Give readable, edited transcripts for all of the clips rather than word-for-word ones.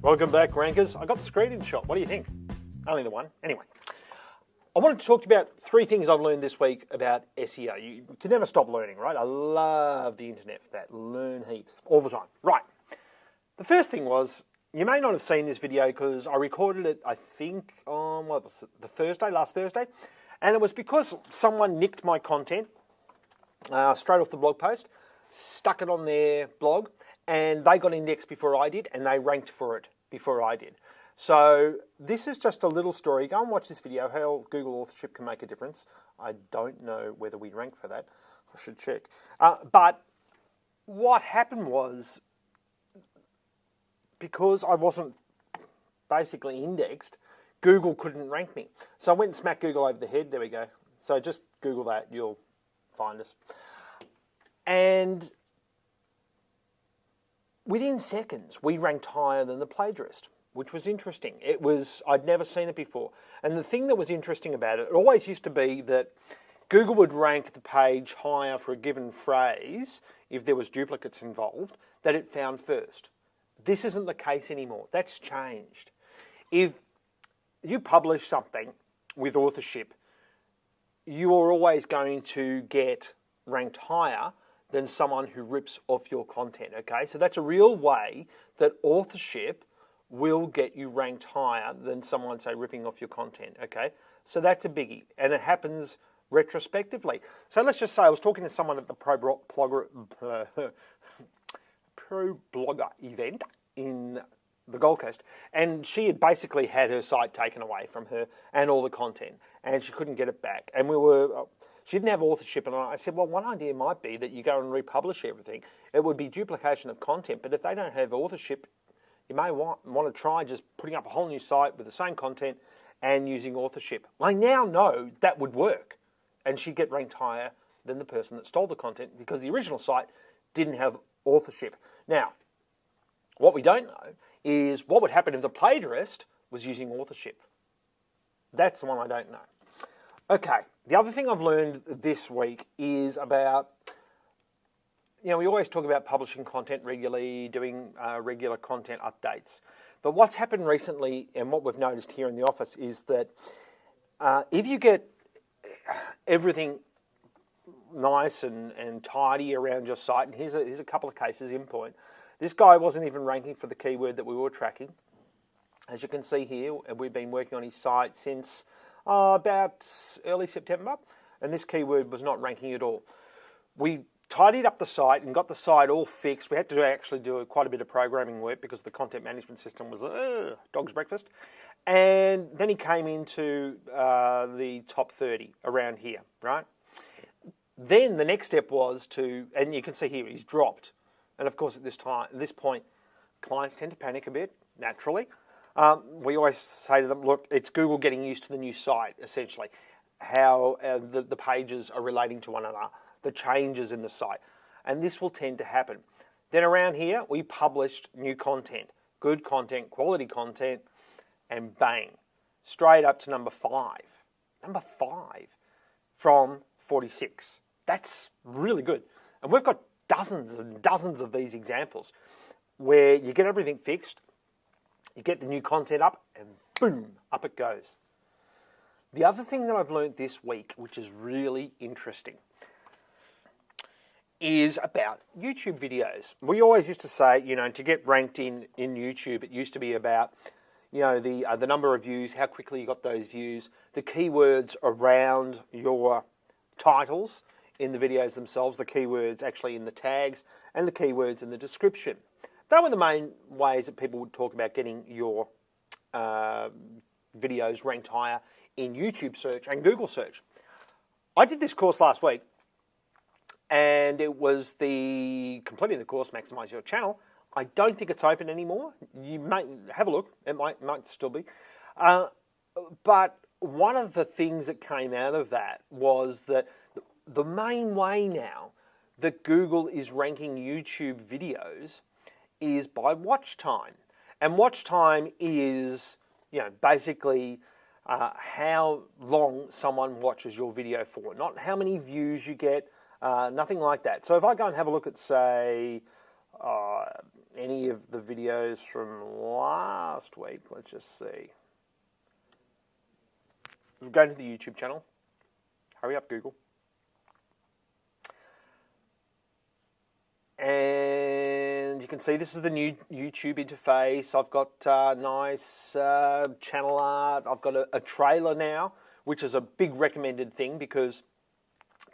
Welcome back, Rankers. I got the screen shot. What do you think? Only the one. Anyway, I wanted to talk to you about 3 things I've learned this week about SEO. You can never stop learning, right? I love the internet for that. Learn heaps all the time. Right. The first thing was, you may not have seen this video because I recorded it, I think, on last Thursday. And it was because someone nicked my content straight off the blog post, stuck it on their blog, and they got indexed before I did, and they ranked for it before I did. So this is just a little story. Go and watch this video, how Google authorship can make a difference. I don't know whether we rank for that. I should check. But what happened was, because I wasn't basically indexed, Google couldn't rank me. So I went and smacked Google over the head. There we go. So just Google that. You'll find us. And within seconds, we ranked higher than the plagiarist, which was interesting. I'd never seen it before. And the thing that was interesting about it always used to be that Google would rank the page higher for a given phrase if there was duplicates involved that it found first. This isn't the case anymore. That's changed. If you publish something with authorship, you are always going to get ranked higher than someone who rips off your content, okay? So that's a real way that authorship will get you ranked higher than someone, say, ripping off your content, okay? So that's a biggie, and it happens retrospectively. So let's just say I was talking to someone at the Pro Blogger event in the Gold Coast, and she had basically had her site taken away from her and all the content, and she couldn't get it back. And she didn't have authorship, and I said, well, one idea might be that you go and republish everything. It would be duplication of content, but if they don't have authorship, you may want to try just putting up a whole new site with the same content and using authorship. I now know that would work, and she'd get ranked higher than the person that stole the content because the original site didn't have authorship. Now, what we don't know is what would happen if the plagiarist was using authorship. That's the one I don't know. Okay, the other thing I've learned this week is about, we always talk about publishing content regularly, doing regular content updates. But what's happened recently, and what we've noticed here in the office, is that if you get everything nice and tidy around your site, and here's a couple of cases in point. This guy wasn't even ranking for the keyword that we were tracking. As you can see here, we've been working on his site since about early September, and this keyword was not ranking at all. We tidied up the site and got the site all fixed. We had to actually do quite a bit of programming work because the content management system was dog's breakfast. And then he came into the top 30 around here, right? Then the next step was and you can see here, he's dropped. And of course, at this point, clients tend to panic a bit, naturally. We always say to them, look, it's Google getting used to the new site, essentially. How the pages are relating to one another, the changes in the site. And this will tend to happen. Then around here, we published new content, good content, quality content, and bang, straight up to number 5. Number 5 from 46. That's really good. And we've got dozens and dozens of these examples where you get everything fixed, you get the new content up, and boom, up it goes. The other thing that I've learned this week, which is really interesting, is about YouTube videos. We always used to say, to get ranked in YouTube, it used to be about, the number of views, how quickly you got those views, the keywords around your titles in the videos themselves, the keywords actually in the tags, and the keywords in the description. They were the main ways that people would talk about getting your videos ranked higher in YouTube search and Google search. I did this course last week, and it was completing the course, Maximize Your Channel. I don't think it's open anymore. You may have a look. It might still be. But one of the things that came out of that was that the main way now that Google is ranking YouTube videos is by watch time. And watch time is, basically how long someone watches your video for, not how many views you get, nothing like that. So if I go and have a look at, say, any of the videos from last week. Let's just see. We'll go to the YouTube channel. Hurry up, Google. And you can see this is the new YouTube interface. I've got nice channel art. I've got a trailer now, which is a big recommended thing because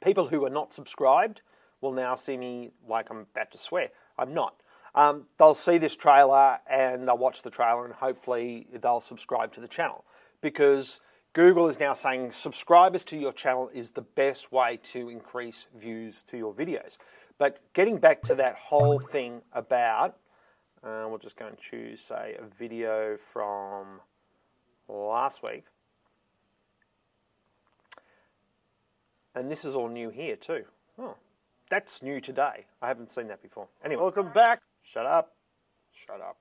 people who are not subscribed will now see me like I'm about to swear. I'm not. They'll see this trailer and they'll watch the trailer and hopefully they'll subscribe to the channel, because Google is now saying subscribers to your channel is the best way to increase views to your videos. But getting back to that whole thing about, we'll just go and choose, say, a video from last week. And this is all new here too. Oh, that's new today. I haven't seen that before. Anyway, welcome back. Shut up. Shut up.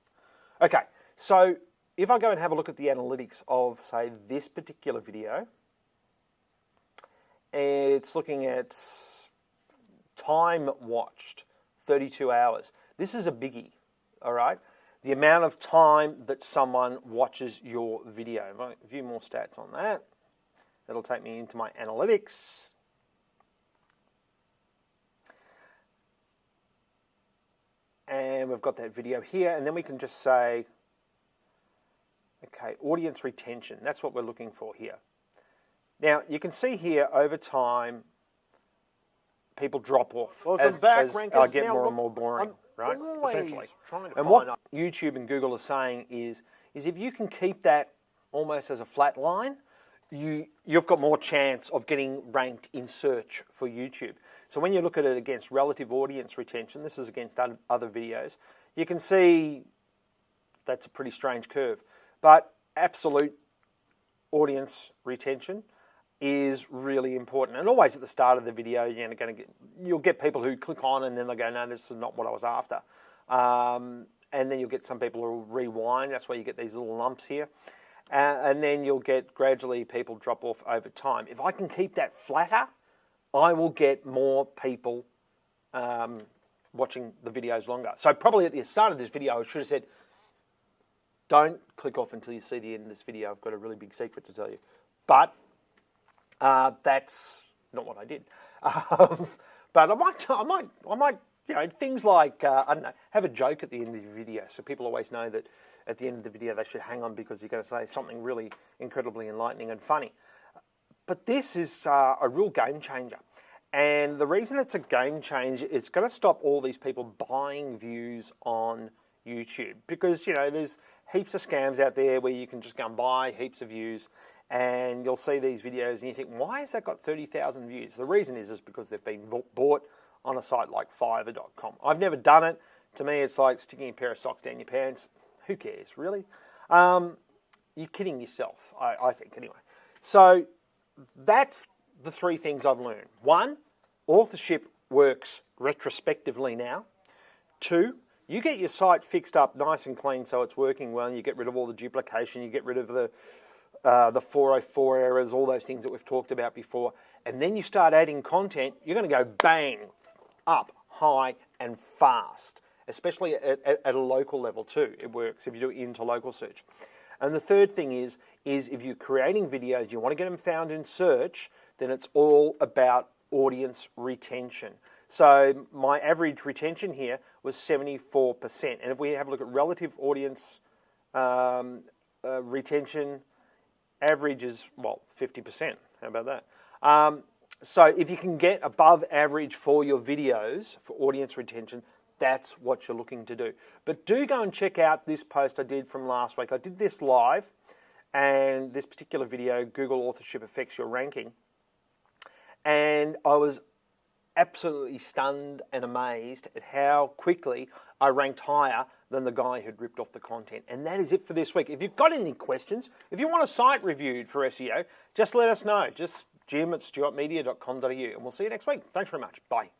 Okay, so if I go and have a look at the analytics of, say, this particular video, it's looking at time watched, 32 hours. This is a biggie, all right? The amount of time that someone watches your video. If I view more stats on that, it'll take me into my analytics. And we've got that video here, and then we can just say, okay, audience retention. That's what we're looking for here. Now, you can see here over time, people drop off as I get more and more boring, right? Essentially. And what YouTube and Google are saying is if you can keep that almost as a flat line, you've got more chance of getting ranked in search for YouTube. So when you look at it against relative audience retention, this is against other videos, you can see that's a pretty strange curve. But absolute audience retention is really important. And always at the start of the video, you'll get people who click on and then they'll go, no, this is not what I was after. And then you'll get some people who will rewind. That's why you get these little lumps here. And then you'll get gradually people drop off over time. If I can keep that flatter, I will get more people watching the videos longer. So probably at the start of this video, I should have said, don't click off until you see the end of this video. I've got a really big secret to tell you. But that's not what I did. But I might, things like, I don't know, have a joke at the end of the video, so people always know that at the end of the video they should hang on because you're going to say something really incredibly enlightening and funny. But this is a real game changer. And the reason it's a game changer, it's going to stop all these people buying views on YouTube. Because, there's heaps of scams out there where you can just go and buy heaps of views. And you'll see these videos and you think, why has that got 30,000 views? The reason is because they've been bought on a site like Fiverr.com. I've never done it. To me, it's like sticking a pair of socks down your pants. Who cares, really? You're kidding yourself, I think, anyway. So that's the three things I've learned. 1, authorship works retrospectively now. 2, you get your site fixed up nice and clean so it's working well, and you get rid of all the duplication, you get rid of the 404 errors, all those things that we've talked about before, and then you start adding content, you're going to go bang, up, high, and fast, especially at a local level too. It works if you do it into local search. And the third thing is if you're creating videos, you want to get them found in search, then it's all about audience retention. So my average retention here was 74%. And if we have a look at relative audience retention, average is, 50%. How about that? So if you can get above average for your videos for audience retention, that's what you're looking to do. But do go and check out this post I did from last week. I did this live, and this particular video, Google Authorship Affects Your Ranking. And I was absolutely stunned and amazed at how quickly I ranked higher than the guy who'd ripped off the content. And that is it for this week. If you've got any questions, if you want a site reviewed for SEO, just let us know. Just jim@stuartmedia.com.au, and we'll see you next week. Thanks very much. Bye.